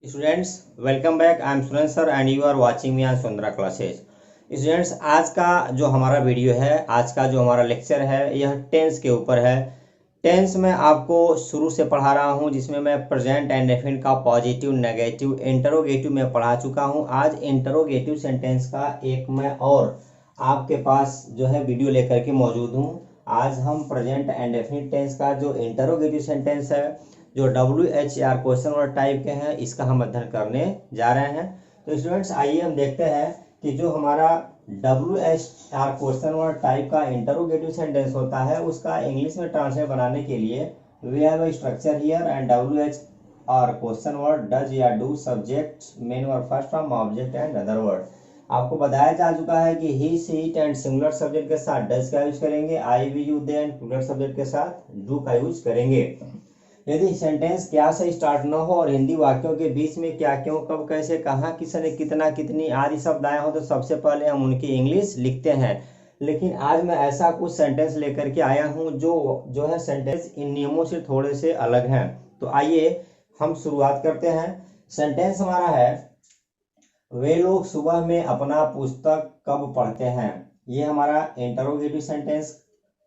Students welcome back. I am Surendra sir and you are watching me on Sundara classes. Students आज का जो हमारा video है, आज का जो हमारा लेक्चर है, यह टेंस के ऊपर है। टेंस में आपको शुरू से पढ़ा रहा हूं, जिसमें मैं प्रेजेंट एंड डेफिनिट का पॉजिटिव, नेगेटिव, इंटरोगेटिव में पढ़ा चुका हूं। आज इंटरोगेटिव सेंटेंस का एक मैं और आपके पास जो है वीडियो लेकर के मौजूद हूँ। आज हम प्रेजेंट एंड डेफिनिट टेंस का जो इंटरोगेटिव सेंटेंस है, जो WHR क्वेश्चन वर्ड टाइप के हैं, इसका हम अध्ययन करने जा रहे हैं। तो स्टूडेंट्स आइए हम देखते हैं कि जो हमारा WHR क्वेश्चन वर्ड टाइप का इंटरोगेटिव सेंटेंस होता है, उसका इंग्लिश में ट्रांसलेट बनाने के लिए we have a structure here and WHR question word does या do subject main verb first form object and other word. आपको बताया जा चुका है कि he she it and singular subject के साथ डज का यूज करेंगे, I we you they and plural subject के साथ डू का यूज करेंगे। यदि सेंटेंस क्या से स्टार्ट न हो और हिंदी वाक्यों के बीच में क्या, क्यों, कब, कैसे, कहाँ, किसने, कितना, कितनी आदि शब्द आए हो, तो सबसे पहले हम उनकी इंग्लिश लिखते हैं। लेकिन आज मैं ऐसा कुछ सेंटेंस लेकर के आया हूँ जो है सेंटेंस इन नियमों से थोड़े से अलग हैं। तो आइए हम शुरुआत करते हैं। सेंटेंस हमारा है, वे लोग सुबह में अपना पुस्तक कब पढ़ते हैं। ये हमारा इंटरोगेटिव सेंटेंस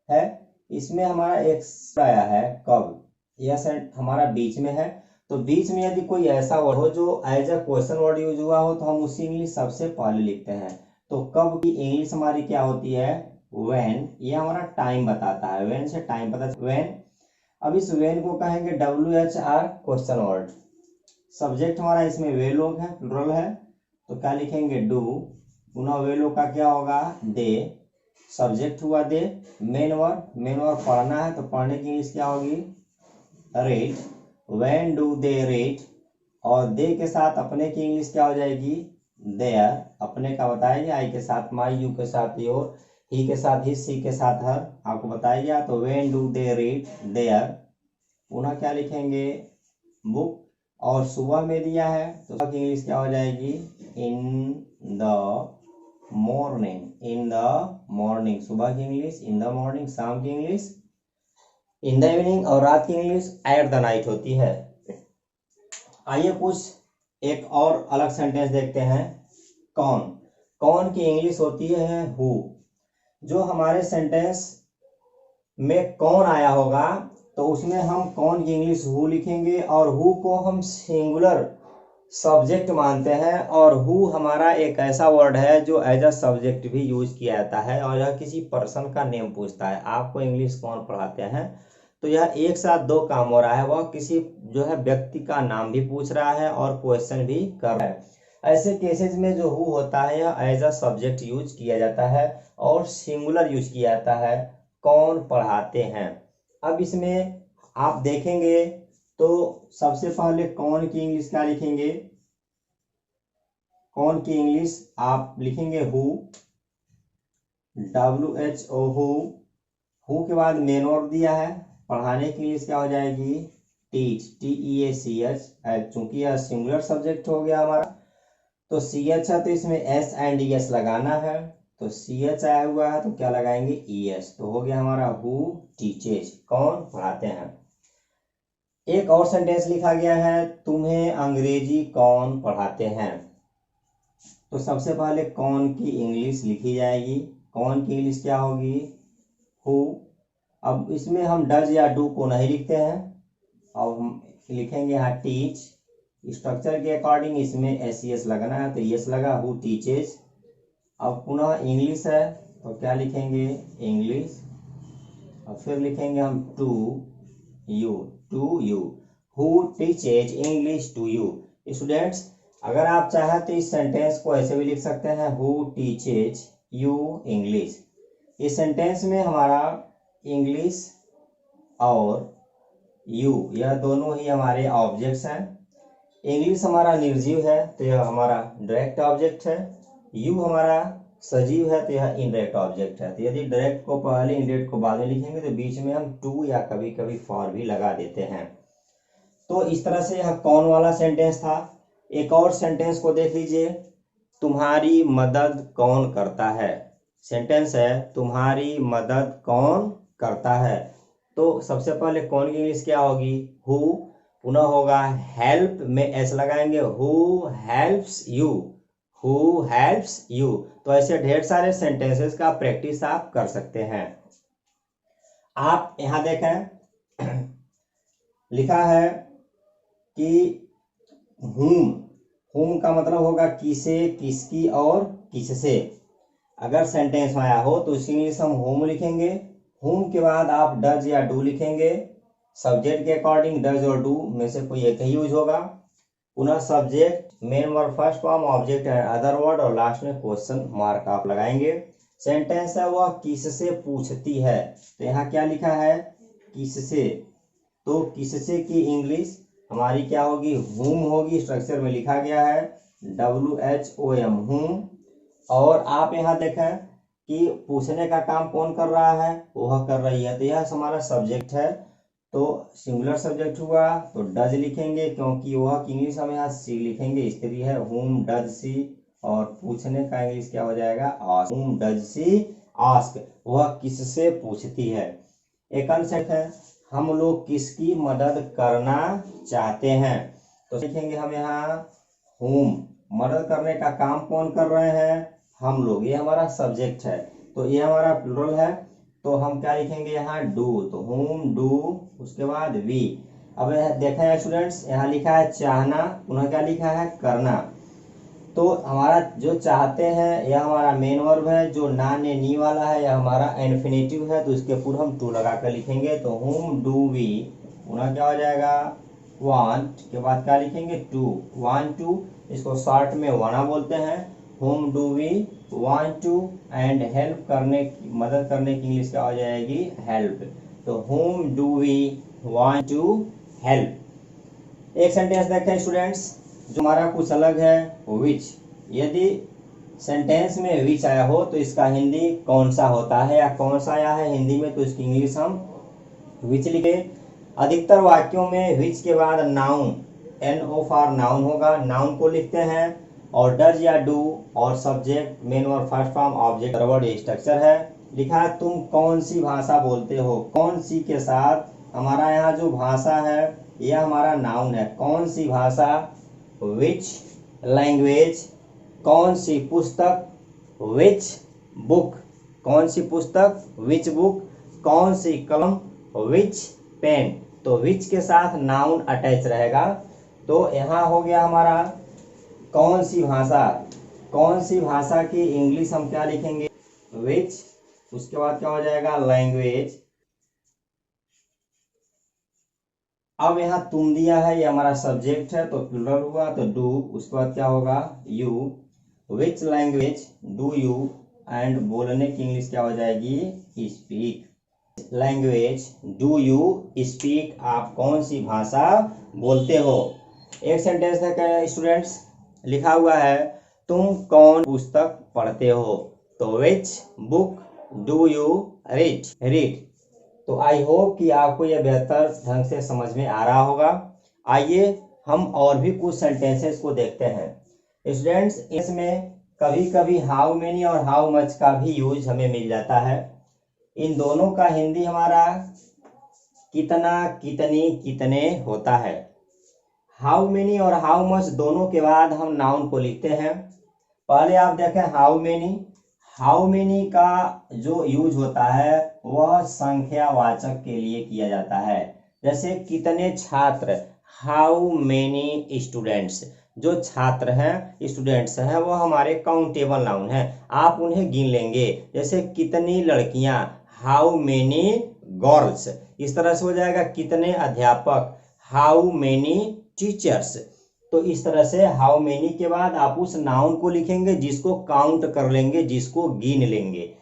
है। इसमें हमारा एक आया है कब, यह सेंट हमारा बीच में है। तो बीच में यदि कोई ऐसा वर्ड हो जो as a question word use हुआ हो, तो हम उसकी इंग्लिश सबसे पहले लिखते हैं। तो कब की इंग्लिश हमारी क्या होती है, व्हेन। ये हमारा टाइम बताता है, व्हेन से टाइम पता, व्हेन। अब इस व्हेन को कहेंगे WHR क्वेश्चन वर्ड। सब्जेक्ट हमारा इसमें वे लोग है, प्लुरल है, तो क्या लिखेंगे, डू। पुनः वे लोग का क्या होगा, दे। सब्जेक्ट हुआ दे। मेन वर्ब पढ़ना है, तो पढ़ने की इंग्लिश क्या होगी, read. When do they read. और दे के साथ अपने की इंग्लिश क्या हो जाएगी, देयर। अपने का बताएंगे, आई के साथ माई, यू के साथ योर, ही के साथ हिज, सी के साथ हर, आपको बताइए। तो when do they read there. पुनः क्या लिखेंगे, बुक। और सुबह में दिया है तो सुबह की इंग्लिश क्या हो जाएगी, in the morning. In the morning सुबह की इंग्लिश, इन द मॉर्निंग शाम की इंग्लिश, इन द इवनिंग। और रात की इंग्लिश एट द नाइट होती है। आइए कुछ एक और अलग सेंटेंस देखते हैं। कौन, कौन की इंग्लिश होती है हु। जो हमारे सेंटेंस में कौन आया होगा, तो उसमें हम कौन की इंग्लिश हु लिखेंगे, और हु को हम सिंगुलर सब्जेक्ट मानते हैं। और हु हमारा एक ऐसा वर्ड है जो एज अ सब्जेक्ट भी यूज किया जाता है, और यह किसी पर्सन का नेम पूछता है। आपको इंग्लिश कौन पढ़ाते हैं, तो यह एक साथ दो काम हो रहा है। वह किसी जो है व्यक्ति का नाम भी पूछ रहा है और क्वेश्चन भी कर रहा है। ऐसे केसेस में जो हु होता है, यह एज अ सब्जेक्ट यूज किया जाता है और सिंगुलर यूज किया जाता है, कौन पढ़ाते हैं। अब इसमें आप देखेंगे तो सबसे पहले कौन की इंग्लिश क्या लिखेंगे, कौन की इंग्लिश आप लिखेंगे हु, WHO हु। हु के बाद मेन वर्ब दिया है, पढ़ाने की इंग्लिश क्या हो जाएगी, टीच, TEACH। चूंकि यह सिंगुलर सब्जेक्ट हो गया हमारा, तो CH है तो इसमें S एंड ES लगाना है। तो CH आया हुआ है तो क्या लगाएंगे, ES। तो हो गया हमारा हु टीचेज, कौन पढ़ाते हैं। एक और सेंटेंस लिखा गया है, तुम्हें अंग्रेजी कौन पढ़ाते हैं। तो सबसे पहले कौन की इंग्लिश लिखी जाएगी, कौन की इंग्लिश क्या होगी, हु। अब इसमें हम डज या डू को नहीं लिखते हैं, अब हम लिखेंगे यहाँ टीच। स्ट्रक्चर के अकॉर्डिंग इसमें SES लगना है, तो यस लगा, हु टीचेज। अब पुनः इंग्लिश है तो क्या लिखेंगे, इंग्लिश। और फिर लिखेंगे हम to you, who teaches English to you. Students अगर आप चाहें तो इस सेंटेंस को ऐसे भी लिख सकते हैं, हु टीचेज यू इंग्लिश। इस सेंटेंस में हमारा इंग्लिश और यू, यह दोनों ही हमारे ऑब्जेक्ट्स हैं। इंग्लिश हमारा निर्जीव है तो यह हमारा डायरेक्ट ऑब्जेक्ट है। यू हमारा सजीव है तो यह इनडायरेक्ट ऑब्जेक्ट है। तो यदि डायरेक्ट को पहले इनडायरेक्ट को बाद में लिखेंगे तो बीच में हम टू या कभी कभी फॉर भी लगा देते हैं। तो इस तरह से यह कौन वाला सेंटेंस था। एक और सेंटेंस को देख लीजिए, तुम्हारी मदद कौन करता है। सेंटेंस है, तुम्हारी मदद कौन करता है। तो सबसे पहले कौन की इंग्लिश क्या होगी, हु। पुनः होगा हेल्प में एस लगाएंगे, who helps you, who helps you. तो ऐसे ढेर सारे सेंटेंसेस का प्रैक्टिस आप कर सकते हैं। आप यहां देखें लिखा है कि हुम का मतलब होगा किसे, किसकी और किससे। अगर सेंटेंस में आया हो तो इसकी इंग्लिश हम होम लिखेंगे। होम के बाद आप डज या डू लिखेंगे। सब्जेक्ट के अकॉर्डिंग डज और डू में से कोई एक ही यूज होगा। पुनः subject, main verb first form, object है अदर वर्ड और लास्ट में क्वेश्चन मार्क आप लगाएंगे। सेंटेंस है वह किससे पूछती है, तो यहाँ क्या लिखा है किससे, तो किससे की इंग्लिश हमारी क्या होगी, हुम होगी। स्ट्रक्चर में लिखा गया है WHOM, हुम। और आप यहाँ देखें कि पूछने का काम कौन कर रहा है, वह कर रही है, तो यह हमारा सब्जेक्ट है। तो सिंगुलर सब्जेक्ट हुआ तो डज लिखेंगे, क्योंकि वह की इंग्लिश हम यहाँ सी लिखेंगे, स्त्री है, हुम डज सी। और पूछने का इंग्लिश क्या हो जाएगा, आस्क, हुम डज सी आस्क, वह किससे पूछती है। एक कंसेप्ट है हम लोग किसकी मदद करना चाहते हैं, तो लिखेंगे हम यहाँ हुम, मदद करने का काम कौन कर रहे हैं, हम लोग, ये हमारा सब्जेक्ट है। तो ये हमारा प्लूरल है, तो हम क्या लिखेंगे यहाँ डू, तो हुम डू, उसके बाद वी। अब देखें स्टूडेंट्स, यहाँ लिखा है चाहना, पुनः क्या लिखा है करना। तो हमारा जो चाहते हैं यह हमारा मेन वर्ब है, जो ना ने नी वाला है यह हमारा इन्फिनेटिव है, तो इसके पूर्व हम टू लगा कर लिखेंगे। तो हुम डू वी, पुनः क्या हो जाएगा वांट के बाद क्या लिखेंगे टू, वांट टू, इसको शॉर्ट में वाना बोलते हैं। Whom do we want to, and help करने की, मदद करने की इंग्लिश क्या हो जाएगी हेल्प। तो whom do we want to help. एक सेंटेंस देखें स्टूडेंट्स जो हमारा कुछ अलग है, विच। यदि सेंटेंस में विच आया हो तो इसका हिंदी कौन सा होता है, या कौन सा आया है हिंदी में तो इसकी इंग्लिश हम विच लिखे। अधिकतर वाक्यों में विच के बाद नाउन, NO फॉर नाउन होगा, नाउन को लिखते हैं। और डज या डू और subject, main verb first form, object word, ये स्ट्रक्चर है। लिखा है तुम कौन सी भाषा बोलते हो, कौन सी के साथ हमारा यहाँ जो भाषा है यह हमारा नाउन है, कौन सी भाषा, विच लैंग्वेज, कौन सी पुस्तक, विच बुक, कौन सी पुस्तक, विच बुक, कौन सी कलम, विच पेन। तो विच के साथ नाउन अटैच रहेगा। तो यहाँ हो गया हमारा कौन सी भाषा, कौन सी भाषा की इंग्लिश हम क्या लिखेंगे विच, उसके बाद क्या हो जाएगा लैंग्वेज। अब यहाँ तुम दिया है, ये हमारा सब्जेक्ट है तो प्लूरल हुआ तो डू, उसके बाद क्या होगा you, which language do you, and बोलने की इंग्लिश क्या हो जाएगी speak. Language do you speak, आप कौन सी भाषा बोलते हो। एक सेंटेंस है स्टूडेंट्स, लिखा हुआ है तुम कौन पुस्तक पढ़ते हो, तो which book do you read. तो आई होप कि आपको यह बेहतर ढंग से समझ में आ रहा होगा। आइए हम और भी कुछ सेंटेंसेस को देखते हैं स्टूडेंट्स। इसमें कभी कभी हाउ मेनी और हाउ मच का भी यूज हमें मिल जाता है। इन दोनों का हिंदी हमारा कितना, कितनी, कितने होता है। हाउ मेनी और हाउ मच दोनों के बाद हम नाउन को लिखते हैं। पहले आप देखें हाउ मेनी, हाउ मेनी का जो यूज होता है वह संख्यावाचक के लिए किया जाता है। जैसे कितने छात्र, हाउ मेनी स्टूडेंट्स, जो छात्र हैं स्टूडेंट्स हैं वो हमारे काउंटेबल नाउन हैं, आप उन्हें गिन लेंगे। जैसे कितनी लड़कियां, हाउ मेनी गर्ल्स, इस तरह से हो जाएगा। कितने अध्यापक, हाउ मेनी टीचर्स। तो इस तरह से हाउ मेनी के बाद आप उस नाउन को लिखेंगे जिसको काउंट कर लेंगे, जिसको गिन लेंगे।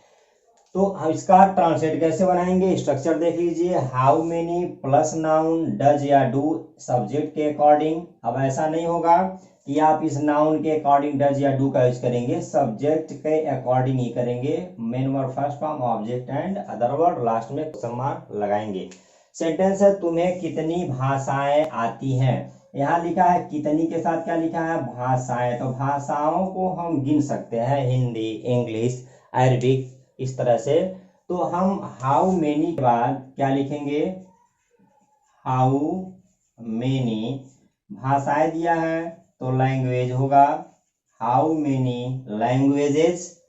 तो हम इसका ट्रांसलेट कैसे बनाएंगे, स्ट्रक्चर देख लीजिए। How many plus noun does या डू सब्जेक्ट के अकॉर्डिंग। अब ऐसा नहीं होगा कि आप इस नाउन के अकॉर्डिंग डज या डू का यूज करेंगे, सब्जेक्ट के अकॉर्डिंग ही करेंगे। Main verb first form, object and other word, last में क्वेश्चन मार्क लगाएंगे। सेंटेंस है तुम्हें कितनी भाषाएं आती हैं। यहाँ लिखा है कितनी के साथ क्या लिखा है भाषाएं, तो भाषाओं को हम गिन सकते हैं, हिंदी, इंग्लिश, अरबिक, इस तरह से। तो हम हाउ मेनी के बाद क्या लिखेंगे, हाउ मेनी भाषाएं दिया है तो लैंग्वेज होगा, हाउ मेनी लैंग्वेजेस।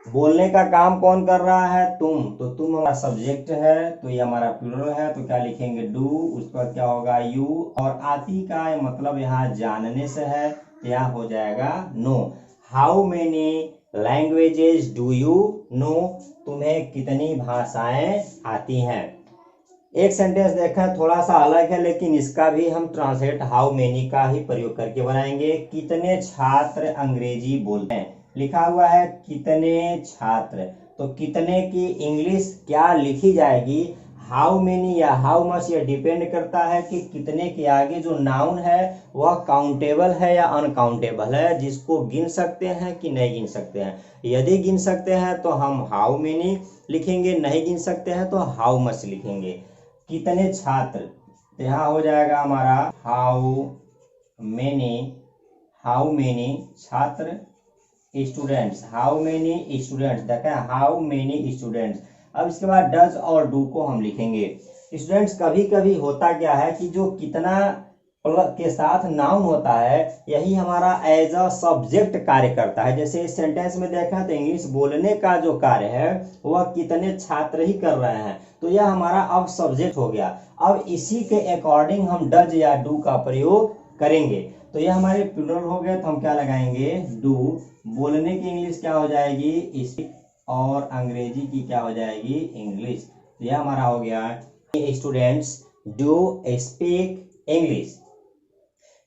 बोलने का काम कौन कर रहा है, तुम, तो तुम हमारा सब्जेक्ट है, तो ये हमारा प्लूरल है, तो क्या लिखेंगे डू, उसके बाद क्या होगा यू, और आती का मतलब यहाँ जानने से है, यहाँ हो जाएगा know. How many languages do you know, तुम्हें कितनी भाषाएं आती हैं। एक सेंटेंस देखा थोड़ा सा अलग है, लेकिन इसका भी हम ट्रांसलेट हाउ मेनी का ही प्रयोग करके बनाएंगे। कितने छात्र अंग्रेजी बोलते हैं, लिखा हुआ है कितने छात्र, तो कितने की इंग्लिश क्या लिखी जाएगी, हाउ मेनी या हाउ मच, ये डिपेंड करता है कि कितने के आगे जो नाउन है वह काउंटेबल है या अनकाउंटेबल है, जिसको गिन सकते हैं कि नहीं गिन सकते हैं। यदि गिन सकते हैं तो हम हाउ मेनी लिखेंगे, नहीं गिन सकते हैं तो हाउ मच लिखेंगे। कितने छात्र, तो यहाँ हो जाएगा हमारा हाउ मेनी छात्र, स्टूडेंट्स, हाउ मेनी स्टूडेंट्स, देखें हाउ मेनी स्टूडेंट्स। अब इसके बाद डज और डू को हम लिखेंगे। स्टूडेंट्स कभी कभी होता क्या है कि जो कितना के साथ नाउन होता है यही हमारा एज अ सब्जेक्ट कार्य करता है। जैसे इस सेंटेंस में देखा तो इंग्लिश बोलने का जो कार्य है वह कितने छात्र ही कर रहे हैं, तो यह हमारा अब सब्जेक्ट हो गया। अब इसी के अकॉर्डिंग हम डज या डू का प्रयोग करेंगे, तो यह हमारे प्लूरल हो गए, तो हम क्या लगाएंगे डू। बोलने की इंग्लिश क्या हो जाएगी स्पीक, और अंग्रेजी की क्या हो जाएगी इंग्लिश। यह हमारा हो गया स्टूडेंट्स डू स्पीक इंग्लिश।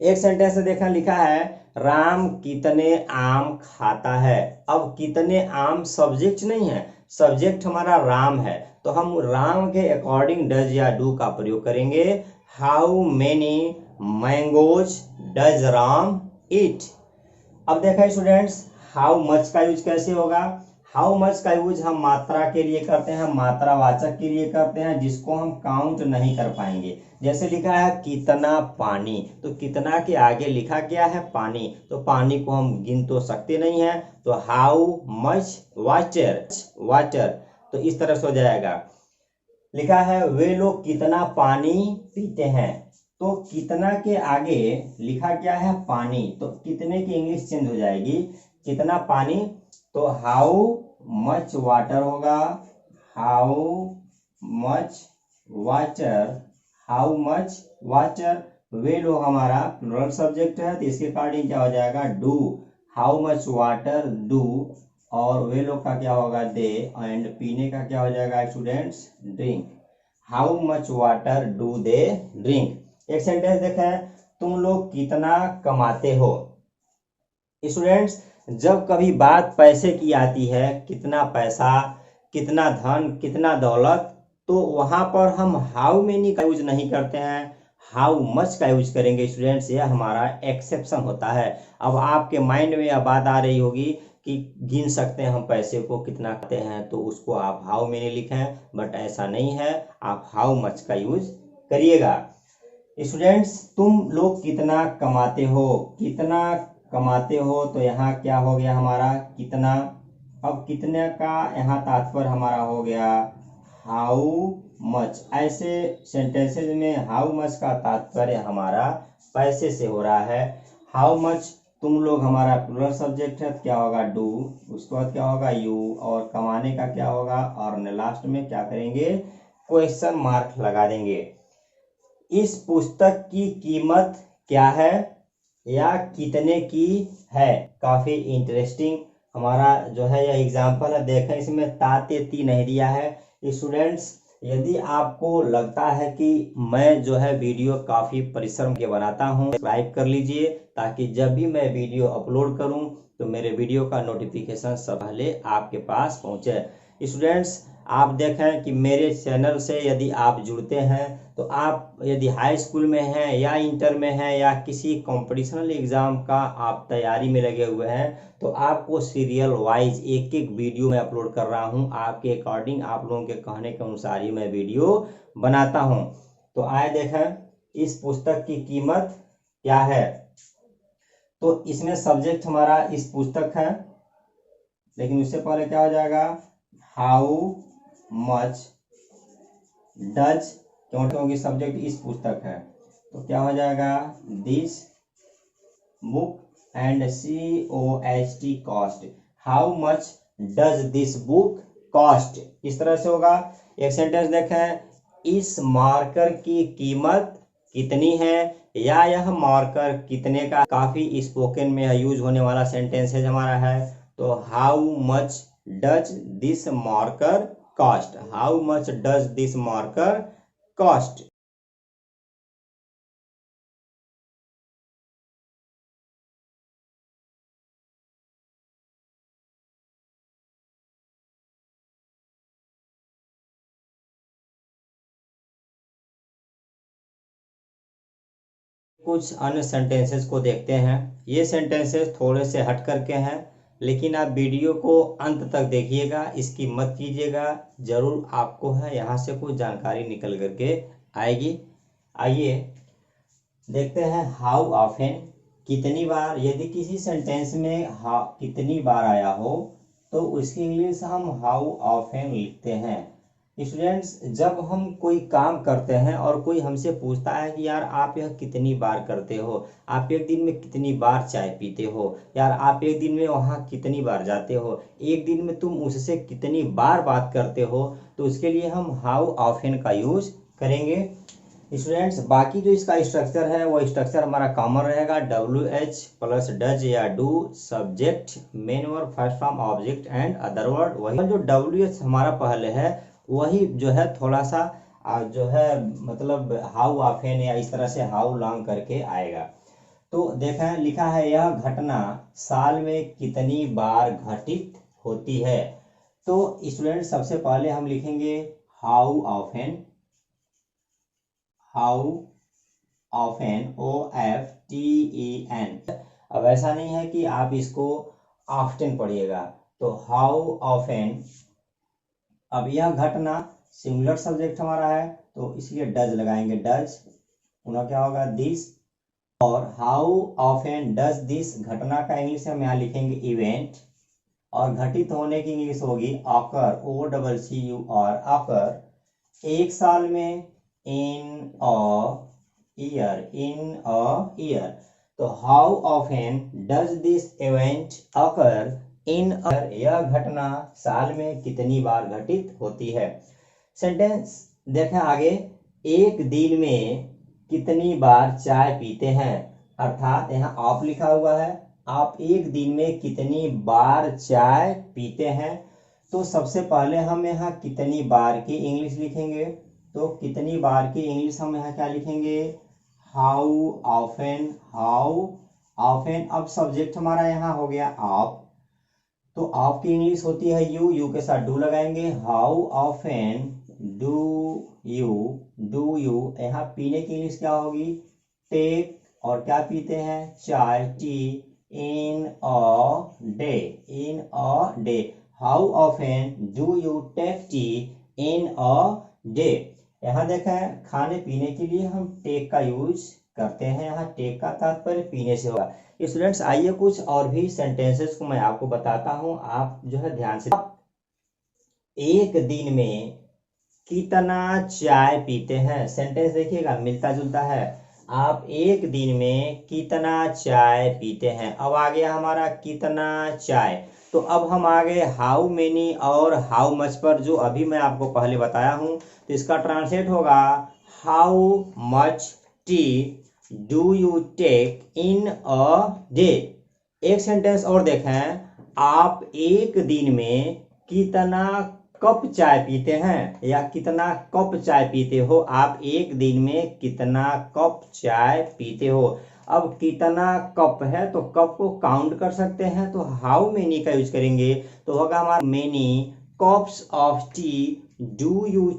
एक सेंटेंस में देखा लिखा है राम कितने आम खाता है। अब कितने आम सब्जेक्ट नहीं है, सब्जेक्ट हमारा राम है, तो हम राम के अकॉर्डिंग डज या डू का प्रयोग करेंगे। How many mangoes does Ram eat. अब देखा स्टूडेंट्स हाउ मच का यूज कैसे होगा। हाउ मच का यूज हम मात्रा के लिए करते हैं, मात्रावाचक के लिए करते हैं, जिसको हम काउंट नहीं कर पाएंगे। जैसे लिखा है कितना पानी, तो कितना के आगे लिखा गया है पानी, तो पानी को हम गिन तो सकते नहीं है, तो हाउ मच वाटर, तो इस तरह से हो जाएगा। लिखा है वे लोग कितना पानी पीते हैं, तो कितना के आगे लिखा क्या है पानी, तो कितने की इंग्लिश चेंज हो जाएगी कितना पानी, तो हाउ मच वाटर होगा, how much water, how much water. वे लोग हमारा प्लूरल सब्जेक्ट है, तो इसके अकॉर्डिंग क्या हो जाएगा do, how much water do, और वे लोग का क्या होगा दे, एंड पीने का क्या हो जाएगा students drink, how much water do they drink. एक सेंटेंस देखा है तुम लोग कितना कमाते हो। स्टूडेंट्स जब कभी बात पैसे की आती है, कितना पैसा, कितना धन, कितना दौलत, तो वहां पर हम हाउ मेनी का यूज नहीं करते हैं, हाउ मच का यूज करेंगे स्टूडेंट्स, यह हमारा एक्सेप्शन होता है। अब आपके माइंड में यह बात आ रही होगी कि गिन सकते हैं हम पैसे को कितना खाते हैं, तो उसको आप हाउ मेनी लिखें, बट ऐसा नहीं है, आप हाउ मच का यूज करिएगा। स्टूडेंट्स तुम लोग कितना कमाते हो, कितना कमाते हो, तो यहाँ क्या हो गया हमारा कितना। अब कितने का यहाँ तात्पर्य हमारा हो गया हाउ मच। ऐसे सेंटेंसेज में हाउ मच का तात्पर्य हमारा पैसे से हो रहा है। हाउ मच तुम लोग हमारा प्लूरल सब्जेक्ट है, तो क्या होगा डू, उसके बाद क्या होगा यू, और कमाने का क्या होगा, और लास्ट में क्या करेंगे क्वेश्चन मार्क लगा देंगे। इस पुस्तक की कीमत क्या है या कितने की है। काफी इंटरेस्टिंग हमारा जो है यह एग्जाम्पल है। देखें इसमें ताते ती नहीं दिया है। स्टूडेंट्स यदि आपको लगता है कि मैं जो है वीडियो काफी परिश्रम के बनाता हूं, सब्सक्राइब कर लीजिए, ताकि जब भी मैं वीडियो अपलोड करूं तो मेरे वीडियो का नोटिफिकेशन सब पहले आपके पास पहुंचे। स्टूडेंट्स आप देखें कि मेरे चैनल से यदि आप जुड़ते हैं, तो आप यदि हाई स्कूल में हैं या इंटर में हैं या किसी कॉम्पिटिशनल एग्जाम का आप तैयारी में लगे हुए हैं, तो आपको सीरियल वाइज एक एक वीडियो मैं अपलोड कर रहा हूं, आपके अकॉर्डिंग आप लोगों के कहने के अनुसार ही मैं वीडियो बनाता हूं। तो आए देखें इस पुस्तक की कीमत क्या है, तो इसमें सब्जेक्ट हमारा इस पुस्तक है, लेकिन उससे पहले क्या हो जाएगा हाउ मच डज, क्योंकि सब्जेक्ट इस पुस्तक है, तो क्या हो जाएगा, this book and COST cost, how much does this book cost, इस तरह से होगा। एक सेंटेंस देखें, इस मार्कर की कीमत कितनी है, या यह मार्कर कितने का, काफी स्पोकन में यूज होने वाला सेंटेंस है हमारा है। तो how much does this marker cost, how much does this marker cost. कुछ अन्य सेंटेंसेस को देखते हैं। ये सेंटेंसेस थोड़े से हट करके हैं, लेकिन आप वीडियो को अंत तक देखिएगा, इसकी मत कीजिएगा, जरूर आपको है यहाँ से कुछ जानकारी निकल करके आएगी। आइए देखते हैं, हाउ ऑफन, कितनी बार। यदि किसी सेंटेंस में कितनी बार आया हो तो उसकी इंग्लिश हम हाउ ऑफन लिखते हैं। स्टूडेंट्स, जब हम कोई काम करते हैं और कोई हमसे पूछता है कि यार आप यह कितनी बार करते हो, आप एक दिन में कितनी बार चाय पीते हो, यार आप एक दिन में वहाँ कितनी बार जाते हो, एक दिन में तुम उससे कितनी बार बात करते हो, तो उसके लिए हम हाउ ऑफन का यूज करेंगे। स्टूडेंट्स, बाकी जो इसका स्ट्रक्चर है वो स्ट्रक्चर हमारा कॉमन रहेगा, WH प्लस डज या do, subject, main verb, first form, object and other word. वही जो WH हमारा पहले है वही जो है थोड़ा सा जो है मतलब हाउ ऑफन या इस तरह से हाउ लॉन्ग करके आएगा। तो देखा लिखा है, यह घटना साल में कितनी बार घटित होती है। तो स्टूडेंट सबसे पहले हम लिखेंगे how often, how often, OFTEN। अब ऐसा नहीं है कि आप इसको ऑफ्टन पढ़िएगा, तो हाउ ऑफन। अब यह घटना सिंगुलर सब्जेक्ट हमारा है तो इसलिए डज लगाएंगे, डज, उनका क्या होगा, दिस। और हाउ ऑफन डज दिस, घटना का इंग्लिश हम यहाँ लिखेंगे इवेंट, और घटित होने की इंग्लिश होगी ऑकर, OCCUR, ऑकर। एक साल में in a year, in a year. तो how often does this event occur in a, यह घटना साल में कितनी बार घटित होती है। सेंटेंस देखें आगे, एक दिन में कितनी बार चाय पीते हैं, अर्थात यहाँ आप लिखा हुआ है, आप एक दिन में कितनी बार चाय पीते हैं। तो सबसे पहले हम यहाँ कितनी बार की इंग्लिश लिखेंगे, तो कितनी बार की इंग्लिश हम यहाँ क्या लिखेंगे, हाउ ऑफन, हाउ ऑफन। अब सब्जेक्ट हमारा यहाँ हो गया आप, तो आपकी इंग्लिश होती है यू, यू के साथ डू लगाएंगे, how often do you, do you. यहाँ पीने की इंग्लिश क्या होगी, टेक, और क्या पीते हैं, चाय, tea, in a day, in a day. How often do you take tea in a day. यहाँ देखें, खाने पीने के लिए हम टेक का यूज करते हैं, यहाँ टेक का तात्पर्य पीने से होगा। स्टूडेंट्स, आइए कुछ और भी सेंटेंसेस को मैं आपको बताता हूं, आप जो है ध्यान से। एक दिन में कितना चाय पीते हैं, सेंटेंस देखिएगा मिलता जुलता है। आप एक दिन में कितना चाय पीते हैं। अब आ गया हमारा कितना चाय, तो अब हम आ गए हाउ मेनी और हाउ मच पर, जो अभी मैं आपको पहले बताया हूं। तो इसका ट्रांसलेट होगा, how much tea do you take in a day. एक सेंटेंस और देखें, आप एक दिन में कितना कप चाय पीते हैं, या कितना कप चाय पीते हो, आप एक दिन में कितना कप चाय पीते हो। अब कितना कप है तो कप को काउंट कर सकते हैं, तो हाउ मेनी का यूज करेंगे, तो होगा हमारा many cups of tea do you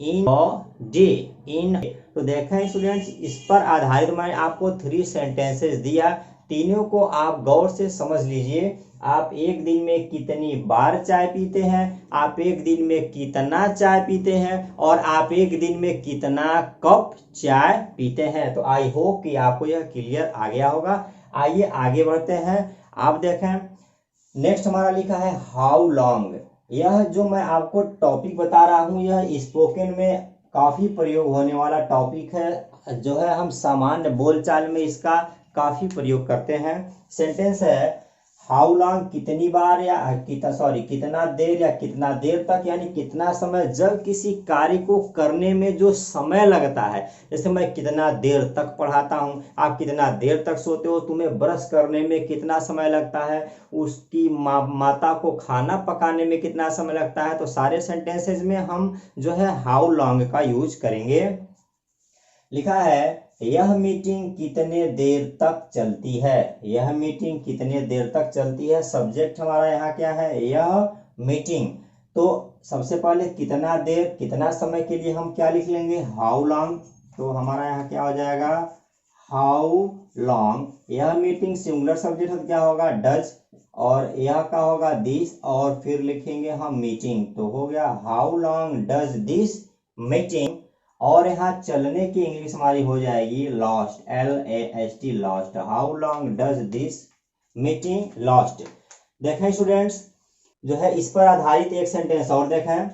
in a day, in. तो देखें स्टूडेंट्स, इस पर आधारित मैं आपको 3 सेंटेंसेस दिया, तीनों को आप गौर से समझ लीजिए। आप एक दिन में कितनी बार चाय पीते हैं, आप एक दिन में कितना चाय पीते हैं, और आप एक दिन में कितना कप चाय पीते हैं। तो आई होप कि आपको यह क्लियर आ गया होगा। आइए आगे बढ़ते हैं। आप देखें, नेक्स्ट हमारा लिखा है हाउ लॉन्ग। यह जो मैं आपको टॉपिक बता रहा हूं, यह स्पोकन में काफी प्रयोग होने वाला टॉपिक है। जो है हम सामान्य बोलचाल में इसका काफी प्रयोग करते हैं। सेंटेंस है हाउ लॉन्ग, कितनी बार या कितना देर या कितना देर तक, यानी कितना समय। जब किसी कार्य को करने में जो समय लगता है, जैसे मैं कितना देर तक पढ़ाता हूँ, आप कितना देर तक सोते हो, तुम्हें ब्रश करने में कितना समय लगता है, उसकी माता को खाना पकाने में कितना समय लगता है। तो सारे सेंटेंसेस में हम जो है हाउ लॉन्ग का यूज करेंगे। लिखा है यह मीटिंग कितने देर तक चलती है। यह मीटिंग कितने देर तक चलती है। सब्जेक्ट हमारा यहाँ क्या है, यह मीटिंग। तो सबसे पहले कितना देर, कितना समय के लिए हम क्या लिख लेंगे, हाउ लॉन्ग। तो हमारा यहाँ क्या हो जाएगा, हाउ लॉन्ग। यह मीटिंग सिंगुलर सब्जेक्ट क्या होगा, डज, और यह का होगा दिस, और फिर लिखेंगे हम मीटिंग। तो हो गया how long does this meeting. और यहाँ चलने की इंग्लिश हमारी हो जाएगी lost, LAST, lost. How long does this meeting lost. देखें स्टूडेंट्स, जो है इस पर आधारित एक सेंटेंस और देखें।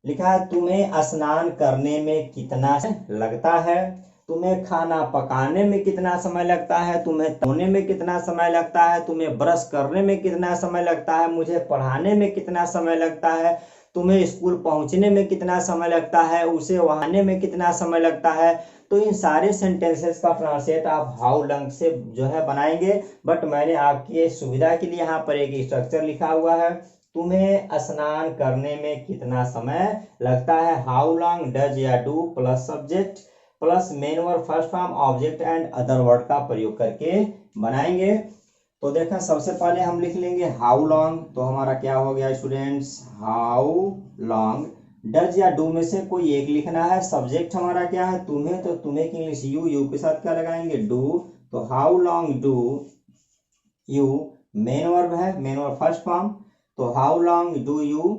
लिखा है तुम्हें स्नान करने में कितना लगता है, तुम्हें खाना पकाने में कितना समय लगता है, तुम्हें धोने में कितना समय लगता है, तुम्हें ब्रश करने में कितना समय लगता है, मुझे पढ़ाने में कितना समय लगता है, तुम्हें स्कूल पहुंचने में कितना समय लगता है, उसे वहां में कितना समय लगता है। तो इन सारे सेंटेंसेस का ट्रांसलेट आप हाउ लॉन्ग से जो है बनाएंगे। बट मैंने आपकी सुविधा के लिए यहाँ पर एक स्ट्रक्चर लिखा हुआ है। तुम्हें स्नान करने में कितना समय लगता है, हाउ लॉन्ग डज या do plus subject plus main verb first form object and other word का प्रयोग करके बनाएंगे। तो देखा, सबसे पहले हम लिख लेंगे हाउ लॉन्ग। तो हमारा क्या हो गया स्टूडेंट्स, हाउ लॉन्ग। डज या डू में से कोई एक लिखना है। सब्जेक्ट हमारा क्या है, तुम्हें, तो तुम्हें की इंग्लिश यू के साथ क्या लगाएंगे, डू। तो how long do you. Main verb है, मेन वर्ब फर्स्ट फॉर्म। तो how long do you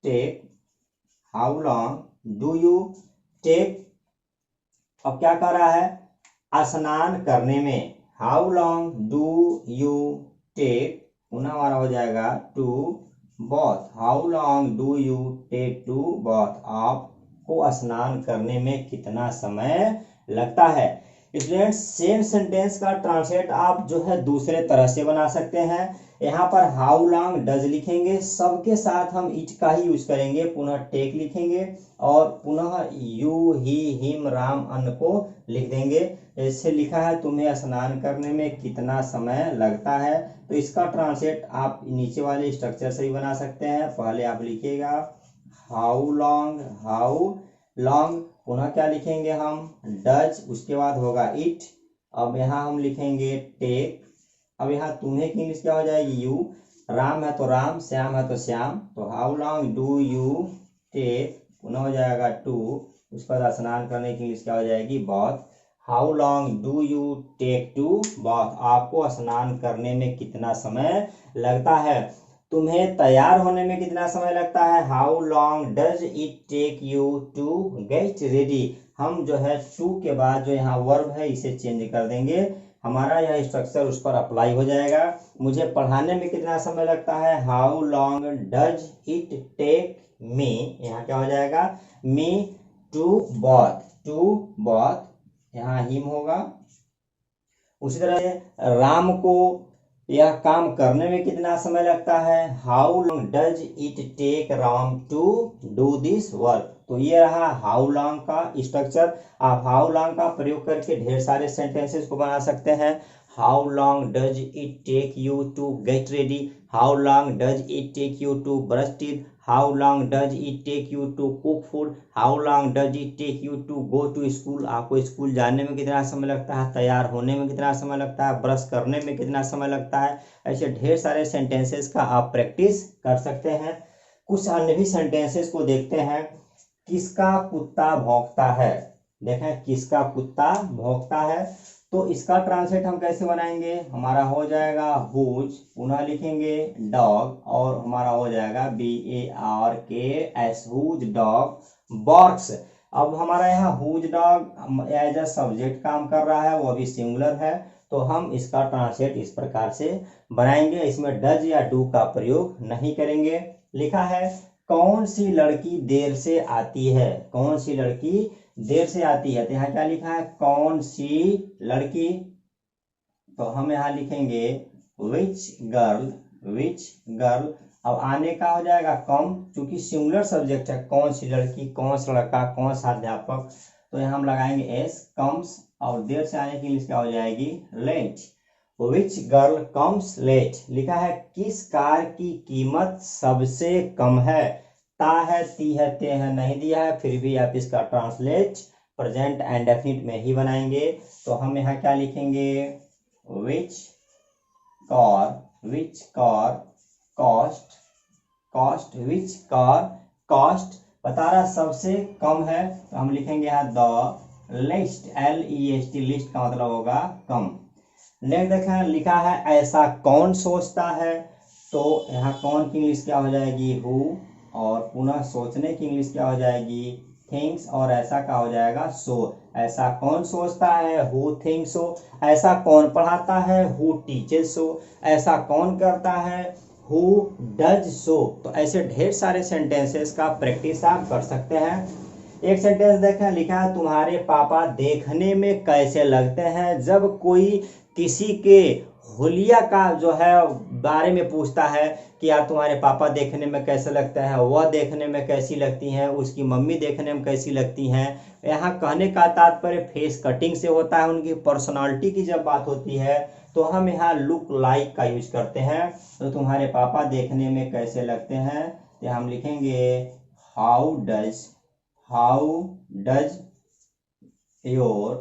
take, how long do you take. अब क्या कर रहा है, स्नान करने में, how long do you take. पुनः हमारा हो जाएगा to bathe, how long do you take to bathe. आपको स्नान करने में कितना समय लगता है। स्टूडेंट्स, सेम सेंटेंस का ट्रांसलेट आप जो है दूसरे तरह से बना सकते हैं। यहाँ पर हाउ लॉन्ग डज लिखेंगे, सबके साथ हम इट का ही यूज करेंगे, पुनः टेक लिखेंगे और पुनः यू ही हिम राम अन्न को लिख देंगे। ऐसे लिखा है तुम्हें स्नान करने में कितना समय लगता है। तो इसका ट्रांसलेट आप नीचे वाले स्ट्रक्चर से ही बना सकते हैं। पहले आप लिखिएगा हाउ लॉन्ग, पुनः क्या लिखेंगे हम, डज, उसके बाद होगा इट। अब यहाँ हम लिखेंगे टेक। अब यहाँ तुम्हें की इंग्लिश क्या हो जाएगी, यू। राम है तो राम, श्याम है तो श्याम। तो how long do you take, पुनः हो जाएगा टू, उस पर स्नान करने की इंग्लिश क्या हो जाएगी, bathe. How long do you take to bathe. आपको स्नान करने में कितना समय लगता है। तुम्हें तैयार होने में कितना समय लगता है, how long does it take you to get ready. हम जो है टू के बाद जो यहाँ वर्ब है इसे चेंज कर देंगे, हमारा यह स्ट्रक्चर उस पर अप्लाई हो जाएगा। मुझे पढ़ाने में कितना समय लगता है, how long does it take me. यहाँ क्या हो जाएगा, मी टू बॉथ, यहाँ हिम होगा। उसी तरह राम को यह काम करने में कितना समय लगता है, how long does it take Ram to do this work. तो ये रहा हाउ लॉन्ग का स्ट्रक्चर। आप हाउ लॉन्ग का प्रयोग करके ढेर सारे सेंटेंसेस को बना सकते हैं। How long does it take you to get ready, how long does it take you to brush teeth, how long does it take you to cook food, how long does it take you to go to school. आपको school जाने में कितना समय लगता है, तैयार होने में कितना समय लगता है, ब्रश करने में कितना समय लगता है। ऐसे ढेर सारे सेंटेंसेस का आप प्रैक्टिस कर सकते हैं। कुछ अन्य भी सेंटेंसेस को देखते हैं। किसका कुत्ता भौंकता है। देखें, किसका कुत्ता भौंकता है, तो इसका ट्रांसलेट हम कैसे बनाएंगे, हमारा हो जाएगा हुज, पुनः लिखेंगे डॉग, और हमारा हो जाएगा BARKS, हुज डॉग बॉर्क्स। अब हमारा यहाँ whose dog as a subject काम कर रहा है, वो अभी सिंगुलर है, तो हम इसका ट्रांसलेट इस प्रकार से बनाएंगे। इसमें डज या डू का प्रयोग नहीं करेंगे। लिखा है कौन सी लड़की देर से आती है, कौन सी लड़की देर से आती है, तो यहाँ क्या लिखा है, कौन सी लड़की, तो हम यहाँ लिखेंगे विच गर्ल, विच गर्ल। अब आने का हो जाएगा कम, क्योंकि सिंगुलर सब्जेक्ट है, कौन सी लड़की, कौन सा लड़का, कौन सा अध्यापक, तो यहाँ हम लगाएंगे एस, कम्स। और देर से आने की इंग्लिश क्या हो जाएगी, लेट। विच गर्ल कम्स लेट। लिखा है किस कार की कीमत सबसे कम है, ता है, ती है, ते है, नहीं दिया है, फिर भी आप इसका ट्रांसलेट प्रेजेंट एंड डेफिनिट में ही बनाएंगे। तो हम यहाँ क्या लिखेंगे, which car cost, cost, which car cost बता रहा सबसे कम है, तो हम लिखेंगे यहाँ द लिस्ट, LEST, लिस्ट का मतलब होगा कम। नेक्स्ट देखा लिखा है ऐसा कौन सोचता है, तो यहाँ कौन की इंग्लिश क्या हो जाएगी, हु, और पुनः सोचने की इंग्लिश क्या हो जाएगी, थिंक्स, और ऐसा का हो जाएगा सो। ऐसा कौन सोचता है, हु थिंक्स सो। ऐसा कौन पढ़ाता है, हु टीचेस सो। ऐसा कौन करता है, हु डज सो। तो ऐसे ढेर सारे सेंटेंसेस का प्रैक्टिस आप कर सकते हैं। एक सेंटेंस देखें, लिखा है तुम्हारे पापा देखने में कैसे लगते हैं। जब कोई किसी के हुलिया का जो है बारे में पूछता है कि यार तुम्हारे पापा देखने में कैसे लगते हैं, वह देखने में कैसी लगती हैं, उसकी मम्मी देखने में कैसी लगती हैं। यहाँ कहने का तात्पर्य फेस कटिंग से होता है, उनकी पर्सनालिटी की जब बात होती है तो हम यहाँ लुक लाइक का यूज करते हैं। तो तुम्हारे पापा देखने में कैसे लगते हैं, तो हम लिखेंगे how does your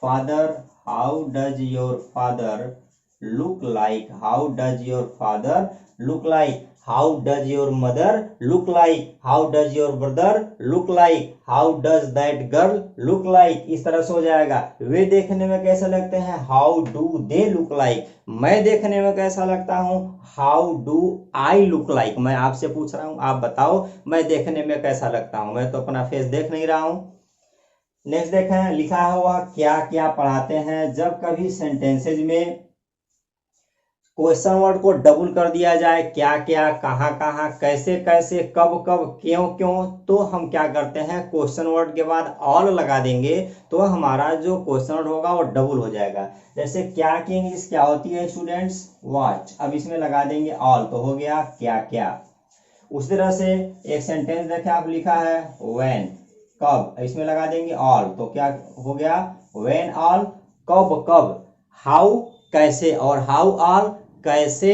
father, how does your father look like, how does your father look like, how does your mother look like, how does your brother look like, how does that girl look like. इस तरह से हो जाएगा। वे देखने में कैसे लगते हैं, how do they look like. मैं देखने में कैसा लगता हूँ, how do I look like. मैं आपसे पूछ रहा हूँ, आप बताओ मैं देखने में कैसा लगता हूँ, मैं तो अपना फेस देख नहीं रहा हूँ। नेक्स्ट देखें, लिखा है वह क्या क्या पढ़ाते हैं। जब कभी सेंटेंसेज में क्वेश्चन वर्ड को डबल कर दिया जाए, क्या क्या, कहाँ कहाँ, कैसे कैसे, कब कब, क्यों क्यों, तो हम क्या करते हैं, क्वेश्चन वर्ड के बाद ऑल लगा देंगे, तो हमारा जो क्वेश्चन वर्ड होगा वो डबल हो जाएगा। जैसे क्या की इंग्लिश क्या होती है स्टूडेंट्स, व्हाट। अब इसमें लगा देंगे ऑल, तो हो गया क्या क्या। उस तरह से एक सेंटेंस देखे आप, लिखा है व्हेन, कब, इसमें लगा देंगे ऑल, तो क्या हो गया, व्हेन ऑल, कब कब, हाउ कैसे, और हाउ ऑल कैसे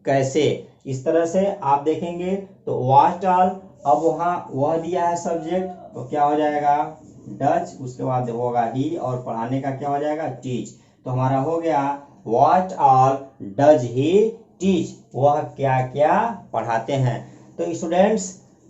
कैसे। इस तरह से आप देखेंगे तो व्हाट ऑल, अब वहां वह दिया है सब्जेक्ट, तो क्या हो जाएगा डच, उसके बाद होगा ही, और पढ़ाने का क्या हो जाएगा टीच। तो हमारा हो गया what all does he teach, वह क्या क्या पढ़ाते हैं। तो students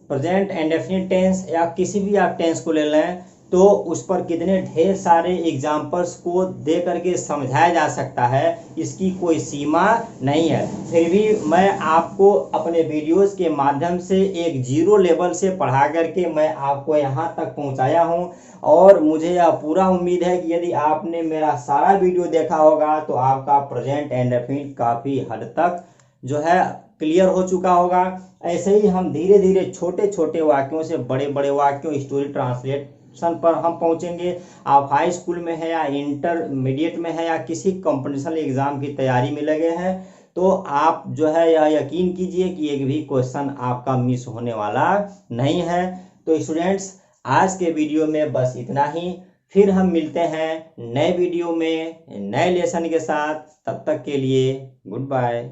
present and definite tense या किसी भी आप टेंस को ले लें तो उस पर कितने ढेर सारे एग्जाम्पल्स को दे करके समझाया जा सकता है, इसकी कोई सीमा नहीं है। फिर भी मैं आपको अपने वीडियोस के माध्यम से एक जीरो लेवल से पढ़ा करके मैं आपको यहाँ तक पहुँचाया हूँ, और मुझे यह पूरा उम्मीद है कि यदि आपने मेरा सारा वीडियो देखा होगा तो आपका प्रेजेंट एंड डेफिनिट काफ़ी हद तक जो है क्लियर हो चुका होगा। ऐसे ही हम धीरे धीरे छोटे छोटे वाक्यों से बड़े बड़े वाक्यों, स्टोरी ट्रांसलेशन पर हम पहुंचेंगे। आप हाई स्कूल में है या इंटरमीडिएट में है या किसी कॉम्पिटिशन एग्जाम की तैयारी में लगे हैं, तो आप जो है यह यकीन कीजिए कि एक भी क्वेश्चन आपका मिस होने वाला नहीं है। तो स्टूडेंट्स आज के वीडियो में बस इतना ही, फिर हम मिलते हैं नए वीडियो में नए लेसन के साथ। तब तक के लिए गुड बाय।